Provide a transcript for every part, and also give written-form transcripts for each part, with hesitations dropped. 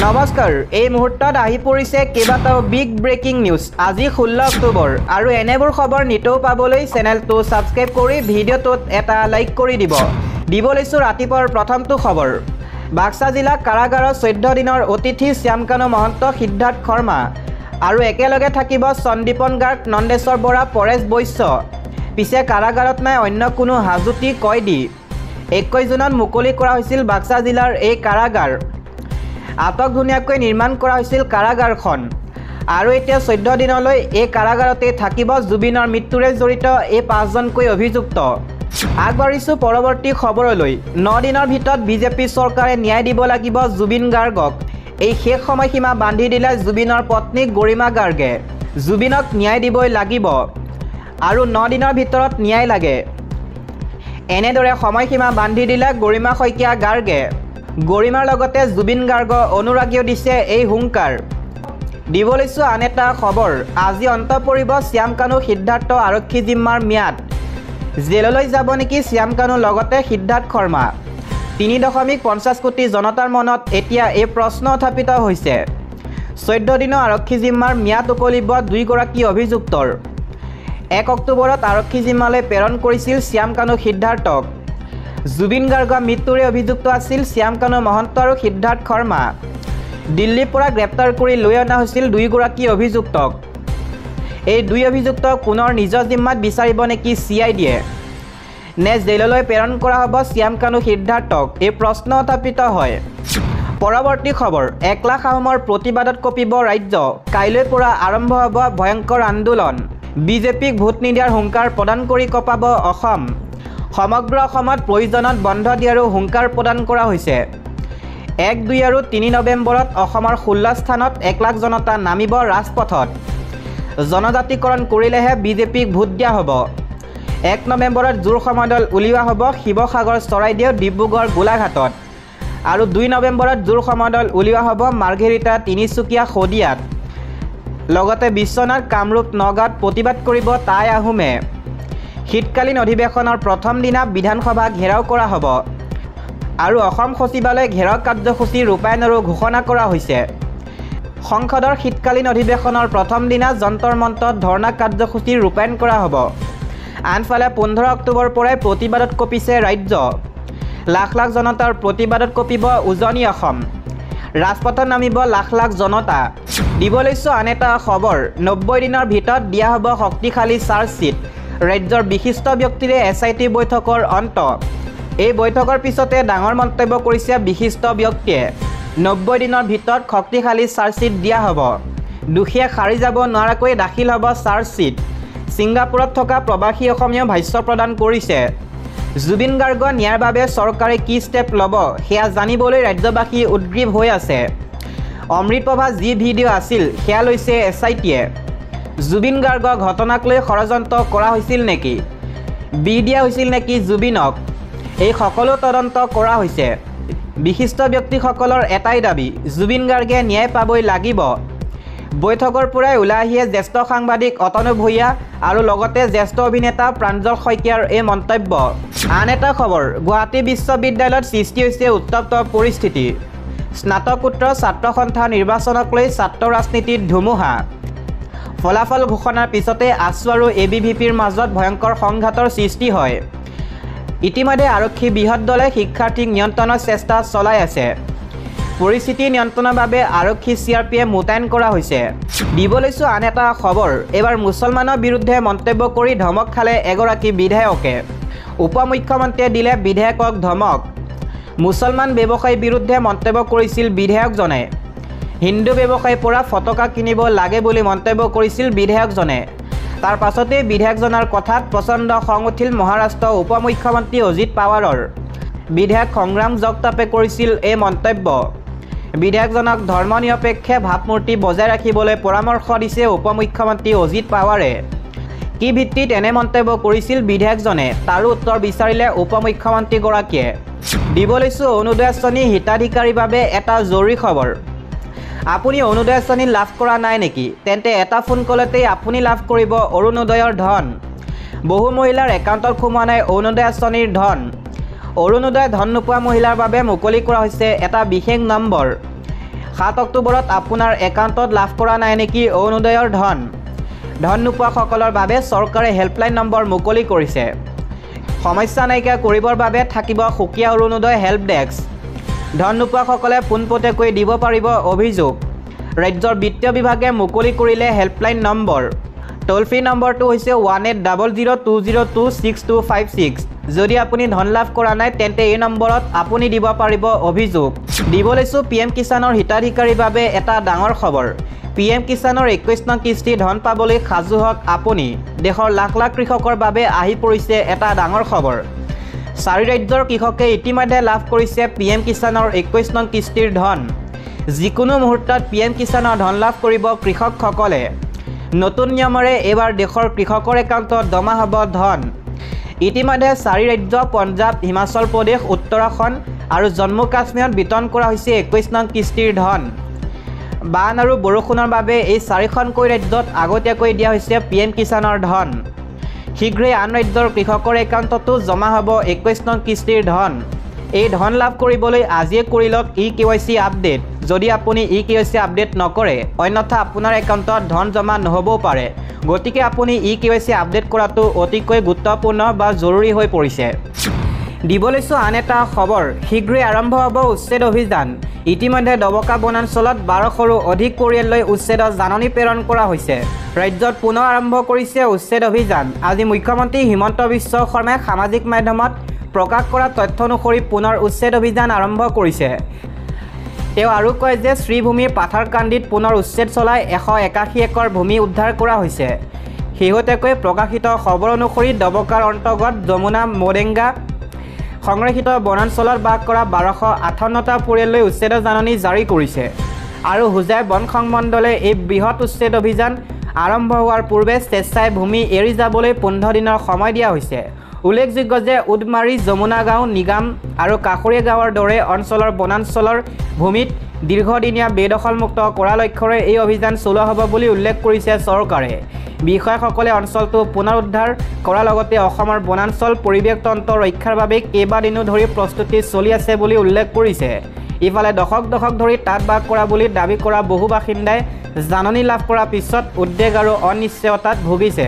নমস্কাৰ এই মুহূৰ্তত আহি পৰিছে কেইবাটাও বিগ ব্ৰেকিং নিউজ আজি 16 অক্টোবৰ আৰু এনেবোৰ খবৰ নিতৌ পাবলৈ চেনেলটো সাবস্ক্ৰাইব কৰি ভিডিঅ'টোত এটা লাইক কৰি দিব লৈছো ৰাতিপুৱাৰ প্ৰথমটো খবৰ বাক্সা জিলা কাৰাগাৰৰ 14 দিনৰ অতিথি শ্যামকানু মহন্ত সিদ্ধাৰ্থ শৰ্মা আৰু একেলগে থাকিব সন্দীপন গাৰ্গ নন্দেশ্বৰ বৰা পৰেশ বৈশ্য পিছে কাৰাগাৰত নাই অন্য কোনো হাজুতি কয়দি 21 জুনত মুকলি কৰা হৈছিল বাক্সা জিলাৰ এই কাৰাগাৰ আটক ধুনিয়াকৈ নিৰ্মাণ কৰা হৈছিল কাৰাগাৰখন আৰু এতিয়া 14 দিনলৈ এই কাৰাগাৰতে থাকিব জুবিনৰ মৃত্যুৰে জড়িত এই 5 জনকৈ অভিযুক্ত আগবাঢ়িছো পৰৱৰ্তী খবৰলৈ 9 দিনৰ ভিতৰত বিজেপি চৰকাৰে ন্যায় দিব লাগিব জুবিন গাৰ্গক এই শেষ সময়সীমা বান্ধি দিলে জুবিনৰ পত্নী গৰিমা গাৰ্গে জুবিনক ন্যায় দিবই লাগিব আৰু 9 দিনৰ ভিতৰত ন্যায় লাগে এনেদৰে সময়সীমা বান্ধি দিলে গৰিমা শইকীয়া গাৰ্গে গৰিমাৰ লগতে জুবিন গাৰ্গ অনুৰাগীও দিছে এই হুংকাৰ দিবলৈছো আন এটা খবৰ আজি অন্ত পৰিব শ্যামকানু সিদ্ধাৰ্থ আৰক্ষী জিম্মাৰ ম্যাদ জেললৈ যাব নেকি শ্যামকানু লগতে সিদ্ধাৰ্থ শৰ্মা 3.50 কোটি জনতাৰ মনত এতিয়া এই প্ৰশ্ন উত্থাপিত হৈছে 14 দিনৰ আৰক্ষী জিম্মাৰ ম্যাদ উকলিব দুইগৰাকী অভিযুক্তৰ 1 অক্টোবৰত আৰক্ষী জিম্মালৈ প্ৰেৰণ কৰিছিল শ্যামকানু সিদ্ধাৰ্থক জুবিন গাৰ্গৰ মৃত্যুৰে অভিযুক্ত আছিল শ্যামকানু মহন্ত আৰু সিদ্ধাৰ্থ শৰ্মা দিল্লীৰ পৰা গ্ৰেপ্তাৰ কৰি লৈ অনা হৈছিল দুইগৰাকী অভিযুক্তক এই দুই অভিযুক্তক পুনৰ নিজৰ জিম্মাত বিচাৰিব নেকি CIDয়ে নে জেললৈ প্ৰেৰণ কৰা হ'ব শ্যামকানু সিদ্ধাৰ্থক এই প্ৰশ্ন উত্থাপিত হয় পৰৱৰ্তী খবৰ 1 লাখ আহোমৰ প্ৰতিবাদত কঁপিব ৰাজ্য কাইলৈৰ পৰা আৰম্ভ হ'ব ভয়ংকৰ আন্দোলন বিজেপিক ভোট নিদিয়াৰ হুংকাৰ প্ৰদান কৰি কঁপাব অসম সমগ্ৰ অসমত প্ৰয়োজনত বন্ধ দিয়াৰো হুংকাৰ প্ৰদান কৰা হৈছে 1, 2 আৰু 3 নৱেম্বৰত অসমৰ 16 স্থানত 1 লাখ জনতা নামিব ৰাজপথত জনজাতিকৰণ কৰিলেহে বিজেপিক ভোট দিয়া হ'ব 1 নৱেম্বৰত জোৰ সমদল উলিওৱা হ'ব শিৱসাগৰ চৰাইদেউ ডিব্ৰুগড় গোলাঘাটত আৰু 2 নৱেম্বৰত জোৰ সমদল উলিওৱা হ'ব মাৰ্ঘেৰিটা তিনিচুকীয়া শদিয়াত লগতে বিশ্বনাথ কামৰূপ নগাঁৱত প্ৰতিবাদ কৰিব টাই আহোমে শীতকালীন অধিৱেশনৰ প্ৰথম দিনা বিধানসভা ঘেৰাও কৰা হ'ব আৰু অসম সচিবালয় ঘেৰাও কাৰ্যসূচী ৰূপায়ণৰো ঘোষণা কৰা হৈছে সংসদৰ শীতকালীন অধিৱেশনৰ প্ৰথম দিনা যন্তৰ মন্তৰত ধৰ্ণা কাৰ্যসূচী ৰূপায়ণ কৰা হ'ব আনফালে 15 অক্টোবৰ পৰাই প্ৰতিবাদত কঁপিছে ৰাজ্য লাখ লাখ জনতাৰ প্ৰতিবাদত কঁপিব উজনি অসম ৰাজপথত নামিব লাখ লাখ জনতা দিবলৈছো আন এটা খবৰ 90 দিনৰ ভিতৰত দিয়া হ'ব শক্তিশালী চাৰ্জশ্বীট ৰাজ্যৰ বিশিষ্ট ব্যক্তিৰে SIT বৈঠকৰ অন্ত এই বৈঠকৰ পিছতে ডাঙৰ মন্তব্য কৰিছে বিশিষ্ট ব্যক্তিয়ে 90 দিনৰ ভিতৰত শক্তিশালী চাৰ্জশ্বীট দিয়া হ'ব দুখীয়া খাৰি যাব নোৱাৰাকৈ দাখিল হ'ব চাৰ্জশ্বীট ছিংগাপুৰত থকা প্ৰবাসী অসমীয়া ভাষ্য প্ৰদান কৰিছে জুবিন গাৰ্গ ন্যায়ৰ বাবে চৰকাৰে কি ষ্টেপ ল'ব সেয়া জানিবলৈ ৰাজ্যবাসী উদ্গ্ৰীৱ হৈ আছে অমৃতপ্ৰভা যি ভিডিঅ' আছিল সেয়া লৈছে SITয়ে জুবিন গাৰ্গৰ ঘটনাক লৈ ষড়যন্ত্ৰ কৰা হৈছিল নেকি দিয়া হৈছিল নেকি জুবিনক এই সকলো তদন্ত কৰা হৈছে বিশিষ্ট ব্যক্তিসকলৰ এটাই দাবী জুবিন গাৰ্গে ন্যায় পাবই লাগিব বৈঠকৰ পৰাই ওলাই আহিয়ে জ্যেষ্ঠ সাংবাদিক অতনু ভূঞা আৰু লগতে জ্যেষ্ঠ অভিনেতা প্ৰাঞ্জল শইকীয়াৰ এই মন্তব্য আন এটা খবৰ গুৱাহাটী বিশ্ববিদ্যালয়ত সৃষ্টি হৈছে উত্তপ্ত পৰিস্থিতি স্নাতকোত্তৰ ছাত্ৰ সন্থা নিৰ্বাচনক লৈ ছাত্ৰ ৰাজনীতিত ধুমুহা ফলাফল ঘোষণাৰ পিছতে আছু আৰু ABVPৰ মাজত ভয়ংকৰ সংঘাতৰ সৃষ্টি হয় ইতিমধ্যে আৰক্ষী বৃহৎ দলে শিক্ষাৰ্থীক নিয়ন্ত্ৰণৰ চেষ্টা চলাই আছে পৰিস্থিতি নিয়ন্ত্ৰণৰ বাবে আৰক্ষী CRPF মোতায়েন কৰা হৈছে দিবলৈছো আন এটা খবৰ এবাৰ মুছলমানৰ বিৰুদ্ধে মন্তব্য কৰি ধমক খালে এগৰাকী বিধায়কে উপ মুখ্যমন্ত্ৰীয়ে দিলে বিধায়কক ধমক মুছলমান ব্যৱসায়ীৰ বিৰুদ্ধে মন্তব্য কৰিছিল বিধায়কজনে হিন্দু ব্যৱসায়ীৰ পৰা ফটকা কিনিব লাগে বুলি মন্তব্য কৰিছিল বিধায়কজনে তাৰ পাছতে বিধায়কজনৰ কথাত প্ৰচণ্ড খং উঠিল মহাৰাষ্ট্ৰৰ উপ মুখ্যমন্ত্ৰী অজিত পাৱাৰৰ বিধায়ক সংগ্ৰাম জগতাপে কৰিছিল এই মন্তব্য বিধায়কজনক ধৰ্মনিৰপেক্ষ ভাৱমূৰ্তি বজাই ৰাখিবলৈ পৰামৰ্শ দিছে উপ মুখ্যমন্ত্ৰী অজিত পাৱাৰে কি ভিত্তিত এনে মন্তব্য কৰিছিল বিধায়কজনে তাৰো উত্তৰ বিচাৰিলে উপ মুখ্যমন্ত্ৰীগৰাকীয়ে দিবলৈছো অৰুণোদয় আঁচনি হিতাধিকাৰীৰ বাবে এটা জৰুৰী খবৰ আপুনি অৰুণোদয় আঁচনি লাভ কৰা নাই নেকি তেন্তে এটা ফোন কলতেই আপুনি লাভ কৰিব অৰুণোদয়ৰ ধন বহু মহিলাৰ একাউণ্টত সোমোৱা নাই অৰুণোদয় আঁচনিৰ ধন অৰুণোদয় ধন নোপোৱা মহিলাৰ বাবে মুকলি কৰা হৈছে এটা বিশেষ নম্বৰ 7 অক্টোবৰত আপোনাৰ একাউণ্টত লাভ কৰা নাই নেকি অৰুণোদয়ৰ ধন নোপোৱাসকলৰ বাবে চৰকাৰে হেল্পলাইন নম্বৰ মুকলি কৰিছে সমস্যা নাইকিয়া কৰিবৰ বাবে থাকিব সুকীয়া অৰুণোদয় হেল্প ডেস্ক ধন নোপোৱাসকলে পোনপটীয়াকৈ দিব পাৰিব অভিযোগ ৰাজ্যৰ বিত্তীয় বিভাগে মুকলি কৰিলে হেল্পলাইন নম্বৰ টোল ফ্ৰী নম্বৰটো হৈছে 1800202626 যদি আপুনি ধন লাভ কৰা নাই তেন্তে এই নম্বৰত আপুনি দিব পাৰিব অভিযোগ দিব লৈছো পিএম কিষাণৰ হিতাধিকাৰীৰ বাবে এটা ডাঙৰ খবৰ পিএম কিষাণৰ 21 নং কিস্তি ধন পাবলৈ সাজু হওক আপুনি দেশৰ লাখ লাখ কৃষকৰ বাবে আহি পৰিছে এটা ডাঙৰ খবৰ 4 ৰাজ্যৰ কৃষকে ইতিমধ্যে লাভ কৰিছে পিএম কিষাণৰ 21 নং কিস্তিৰ ধন যিকোনো মুহূৰ্তত পিএম কিষাণৰ ধন লাভ কৰিব কৃষকসকলে নতুন নিয়মৰে এবাৰ দেশৰ কৃষকৰ একাউণ্টত জমা হ'ব ধন ইতিমধ্যে 4 ৰাজ্য পঞ্জাৱ হিমাচল প্ৰদেশ উত্তৰাখণ্ড আৰু জম্মু কাশ্মীৰত বিতৰণ কৰা হৈছে 21 নং কিস্তিৰ ধন বান আৰু বৰষুণৰ বাবে এই 4খনকৈ ৰাজ্যত আগতীয়াকৈ দিয়া হৈছে পিএম কিষাণৰ ধন শীঘ্ৰেই আন ৰাজ্যৰ কৃষকৰ একাউণ্টতো জমা হ'ব 21 নং কিস্তিৰ ধন এই ধন লাভ কৰিবলৈ আজিয়ে কৰি লওক ইকেৱাইচি আপডেট যদি আপুনি ইকেৱাইচি আপডেট নকৰে অন্যথা আপোনাৰ একাউণ্টত ধন জমা নহবও পাৰে গতিকে আপুনি ইকেৱাইচি আপডেট কৰাটো অতিকৈ গুৰুত্বপূৰ্ণ বা জৰুৰী হৈ পৰিছে দিব লৈছো আন এটা খবৰ শীঘ্ৰেই আৰম্ভ হ'ব উচ্ছেদ অভিযান ইতিমধ্যে দবকা বনাঞ্চলত 12শৰো অধিক পৰিয়াললৈ উচ্ছেদৰ জাননী প্ৰেৰণ কৰা হৈছে ৰাজ্যত পুনৰ আৰম্ভ কৰিছে উচ্ছেদ অভিযান আজি মুখ্যমন্ত্ৰী হিমন্ত বিশ্ব শৰ্মাই সামাজিক মাধ্যমত প্ৰকাশ কৰা তথ্য অনুসৰি পুনৰ উচ্ছেদ অভিযান আৰম্ভ কৰিছে তেওঁ আৰু কয় যে শ্ৰীভূমিৰ পাথাৰকান্দিত পুনৰ উচ্ছেদ চলাই 181 একৰ ভূমি উদ্ধাৰ কৰা হৈছে শেহতীয়াকৈ প্ৰকাশিত খবৰ অনুসৰি দবকাৰ অন্তৰ্গত যমুনা মোডেংগা সংৰক্ষিত বনাঞ্চলত বাস কৰা 1258টা পৰিয়াললৈ উচ্ছেদৰ জাননী জাৰি কৰিছে আৰু হুজাই বন সংমণ্ডলে এই বৃহৎ উচ্ছেদ অভিযান আৰম্ভ হোৱাৰ পূৰ্বে স্বেচ্ছাই ভূমি এৰি যাবলৈ 15 দিনৰ সময় দিয়া হৈছে উল্লেখযোগ্য যে উদমাৰী যমুনা গাঁও নিগাম আৰু কাষৰীয়া গাঁৱৰ দৰে অঞ্চলৰ বনাঞ্চলৰ ভূমিত দীৰ্ঘদিনীয়া বেদখলমুক্ত কৰাৰ লক্ষ্যৰে এই অভিযান চলোৱা হ'ব বুলি উল্লেখ কৰিছে চৰকাৰে বিষয়াসকলে অঞ্চলটো পুনৰুদ্ধাৰ কৰাৰ লগতে অসমৰ বনাঞ্চল পৰিৱেশ তন্ত্ৰ ৰক্ষাৰ বাবে কেইবাদিনো ধৰি প্ৰস্তুতি চলি আছে বুলি উল্লেখ কৰিছে ইফালে দশক ধৰি তাত বাস কৰা বুলি দাবী কৰা বহু বাসিন্দাই জাননী লাভ কৰাৰ পিছত উদ্বেগ আৰু অনিশ্চয়তাত ভুগিছে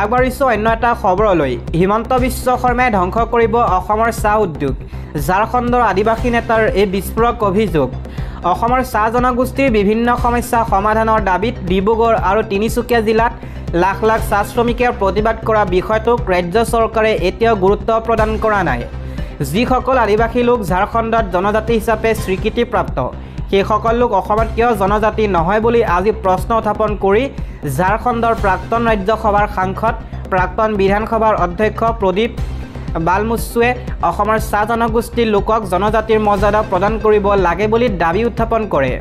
আগবাঢ়িছো অন্য এটা খবৰলৈ হিমন্ত বিশ্ব শৰ্মাই ধ্বংস কৰিব অসমৰ চাহ উদ্যোগ ঝাৰখণ্ডৰ আদিবাসী নেতাৰ এই বিস্ফোৰক অভিযোগ অসমৰ চাহ জনগোষ্ঠীৰ বিভিন্ন সমস্যা সমাধানৰ দাবীত ডিব্ৰুগড় আৰু তিনিচুকীয়া জিলাত লাখ লাখ চাহ শ্ৰমিকে প্ৰতিবাদ কৰা বিষয়টোক ৰাজ্য চৰকাৰে এতিয়াও গুৰুত্ব প্ৰদান কৰা নাই যিসকল আদিবাসী লোক ঝাৰখণ্ডত জনজাতি হিচাপে স্বীকৃতিপ্ৰাপ্ত সেইসকল লোক অসমত কিয় জনজাতি নহয় বুলি আজি প্ৰশ্ন উত্থাপন কৰি ঝাৰখণ্ডৰ প্ৰাক্তন ৰাজ্যসভাৰ সাংসদ প্ৰাক্তন বিধানসভাৰ অধ্যক্ষ প্ৰদীপ বালমুচুৱে অসমৰ চাহ জনগোষ্ঠীৰ লোকক জনজাতিৰ মৰ্যাদা প্ৰদান কৰিব লাগে বুলি দাবী উত্থাপন কৰে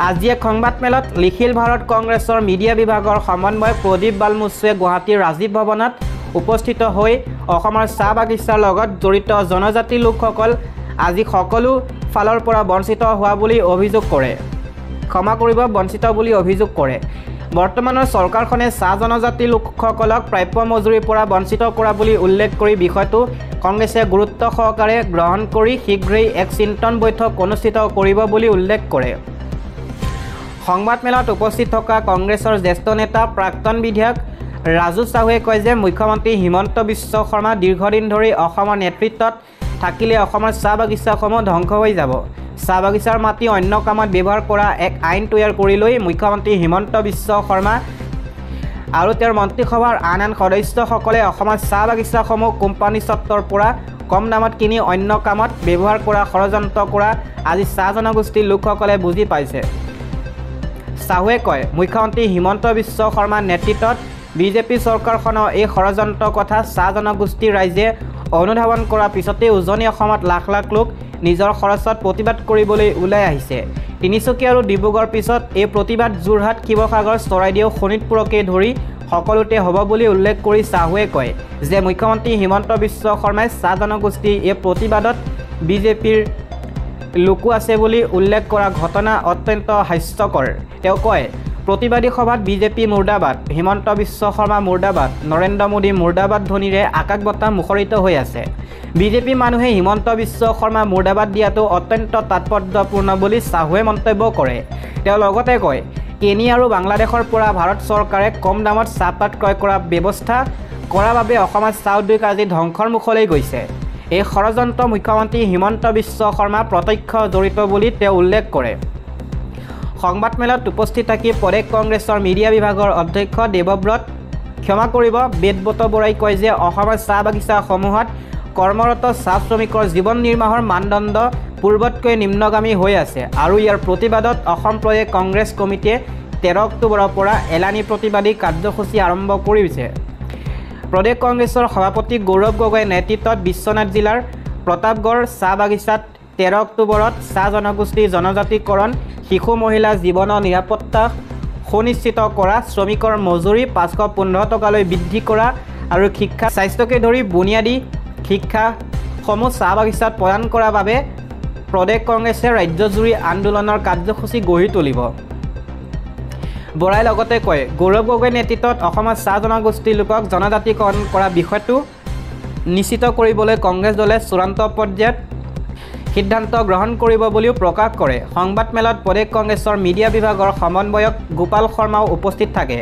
আজি এক সংবাদমেলত লিখিল ভাৰত কংগ্ৰেছৰ মিডিয়া বিভাগৰ সমন্বয়ক প্ৰদীপ বালমুচুৱে গুৱাহাটীৰ ৰাজীৱ ভৱনত উপস্থিত হৈ অসমৰ চাহ বাগিচাৰ লগত জড়িত জনজাতি লোকসকল আজি সকলো ফালৰ পৰা বঞ্চিত হোৱা বুলি অভিযোগ কৰে বঞ্চিত বুলি অভিযোগ কৰে বৰ্তমানৰ চৰকাৰখনে চাহ জনজাতি লোকসকলক প্ৰাপ্য মজুৰিৰ পৰা বঞ্চিত কৰা বুলি উল্লেখ কৰি বিষয়টো কংগ্ৰেছে গুৰুত্ব সহকাৰে গ্ৰহণ কৰি শীঘ্ৰেই এক চিন্তন বৈঠক অনুষ্ঠিত কৰিব বুলি উল্লেখ কৰে সংবাদমেলত উপস্থিত থকা কংগ্ৰেছৰ জ্যেষ্ঠ নেতা প্ৰাক্তন বিধায়ক ৰাজু চাহুৱে কয় যে মুখ্যমন্ত্ৰী হিমন্ত বিশ্ব শৰ্মা দীৰ্ঘদিন ধৰি অসমৰ নেতৃত্বত থাকিলে অসমৰ চাহ বাগিচাসমূহ ধ্বংস হৈ যাব চাহ বাগিচাৰ মাটি অন্য কামত ব্যৱহাৰ কৰা এক আইন তৈয়াৰ কৰি লৈ মুখ্যমন্ত্ৰী হিমন্ত বিশ্ব শৰ্মা আৰু তেওঁৰ মন্ত্ৰীসভাৰ আন সদস্যসকলে অসমৰ চাহ বাগিচাসমূহ কোম্পানী স্বত্বৰ পৰা কম দামত কিনি অন্য কামত ব্যৱহাৰ কৰা ষড়যন্ত্ৰ কৰা আজি চাহ জনগোষ্ঠীৰ লোকসকলে বুজি পাইছে চাহুৱে কয় মুখ্যমন্ত্ৰী হিমন্ত বিশ্ব শৰ্মাৰ নেতৃত্বত বিজেপি চৰকাৰখনৰ এই ষড়যন্ত্ৰৰ কথা চাহ জনগোষ্ঠীৰ ৰাইজে অনুধাৱন কৰাৰ পিছতে উজনি অসমত লাখ লাখ লোক নিজৰ খৰচত প্ৰতিবাদ কৰিবলৈ ওলাই আহিছে তিনিচুকীয়া আৰু ডিব্ৰুগড়ৰ পিছত এই প্ৰতিবাদ যোৰহাট শিৱসাগৰ চৰাইদেউ শোণিতপুৰকে ধৰি সকলোতে হ'ব বুলি উল্লেখ কৰি চাহুৱে কয় যে মুখ্যমন্ত্ৰী হিমন্ত বিশ্ব শৰ্মাই চাহ জনগোষ্ঠীৰ এই প্ৰতিবাদত বিজেপিৰ লোকো আছে বুলি উল্লেখ কৰা ঘটনা অত্যন্ত হাস্যকৰ তেওঁ কয় প্ৰতিবাদী সভাত বিজেপি মুৰ্দাবাদ, হিমন্ত বিশ্ব শৰ্মা মুৰ্দাবাদ, নৰেন্দ্ৰ মোদী মুৰ্দাবাদ ধ্বনিৰে আকাশ বতাহ মুখৰিত হৈ আছে। বিজেপি মানুহে হিমন্ত বিশ্ব শৰ্মা মুৰ্দাবাদ দিয়াটো অত্যন্ত তাৎপৰ্যপূৰ্ণ বুলি চাহুৱে মন্তব্য কৰে। তেওঁ লগতে কয়, কেনি আৰু বাংলাদেশৰ পৰা ভাৰত চৰকাৰে কম দামত চাহপাত ক্ৰয় কৰাৰ ব্যৱস্থা কৰাৰ বাবে অসমৰ চাহ উদ্যোগ আজি ধ্বংসৰ মুখলৈ গৈছে। এই ষড়যন্ত্ৰ মুখ্যমন্ত্ৰী হিমন্ত বিশ্ব শৰ্মা প্ৰত্যক্ষ জড়িত বুলি তেওঁ উল্লেখ কৰে। সংবাদমেলত উপস্থিত থাকি প্ৰদেশ কংগ্ৰেছৰ মিডিয়া বিভাগৰ অধ্যক্ষ দেৱব্ৰত ক্ষমা কৰিব বেদব্ৰত বৰাই কয় যে অসমৰ চাহ বাগিচাসমূহত কৰ্মৰত চাহ শ্ৰমিকৰ জীৱন নিৰ্বাহৰ মানদণ্ড পূৰ্বতকৈ নিম্নগামী হৈ আছে আৰু ইয়াৰ প্ৰতিবাদত অসম প্ৰদেশ কংগ্ৰেছ কমিটিয়ে 13 অক্টোবৰৰ পৰা এলানি প্ৰতিবাদী কাৰ্যসূচী আৰম্ভ কৰিছে। প্ৰদেশ কংগ্ৰেছৰ সভাপতি গৌৰৱ গগৈৰ নেতৃত্বত বিশ্বনাথ জিলাৰ প্ৰতাপগড় চাহ বাগিচাত 13 অক্টোবৰত চাহ জনগোষ্ঠীৰ জনজাতিকৰণ, শিশু মহিলা জীৱনৰ নিৰাপত্তা সুনিশ্চিত কৰা, শ্ৰমিকৰ মজুৰি 515 টকালৈ বৃদ্ধি কৰা আৰু শিক্ষা স্বাস্থ্যকে ধৰি বুনিয়াদী শিক্ষাসমূহ চাহ বাগিচাত প্ৰদান কৰাৰ বাবে প্ৰদেশ কংগ্ৰেছে ৰাজ্যজুৰি আন্দোলনৰ কাৰ্যসূচী গঢ়ি তুলিব। বৰাই লগতে কয়, গৌৰৱ গগৈৰ নেতৃত্বত অসমৰ চাহ জনগোষ্ঠীৰ লোকক জনজাতিকৰণ কৰা বিষয়টো নিশ্চিত কৰিবলৈ কংগ্ৰেছ দলে চূড়ান্ত পৰ্যায়ত সিদ্ধান্ত গ্ৰহণ কৰিব বুলিও প্ৰকাশ কৰে। সংবাদমেলত প্ৰদেশ কংগ্ৰেছৰ মিডিয়া বিভাগৰ সমন্বয়ক গোপাল শৰ্মাও উপস্থিত থাকে।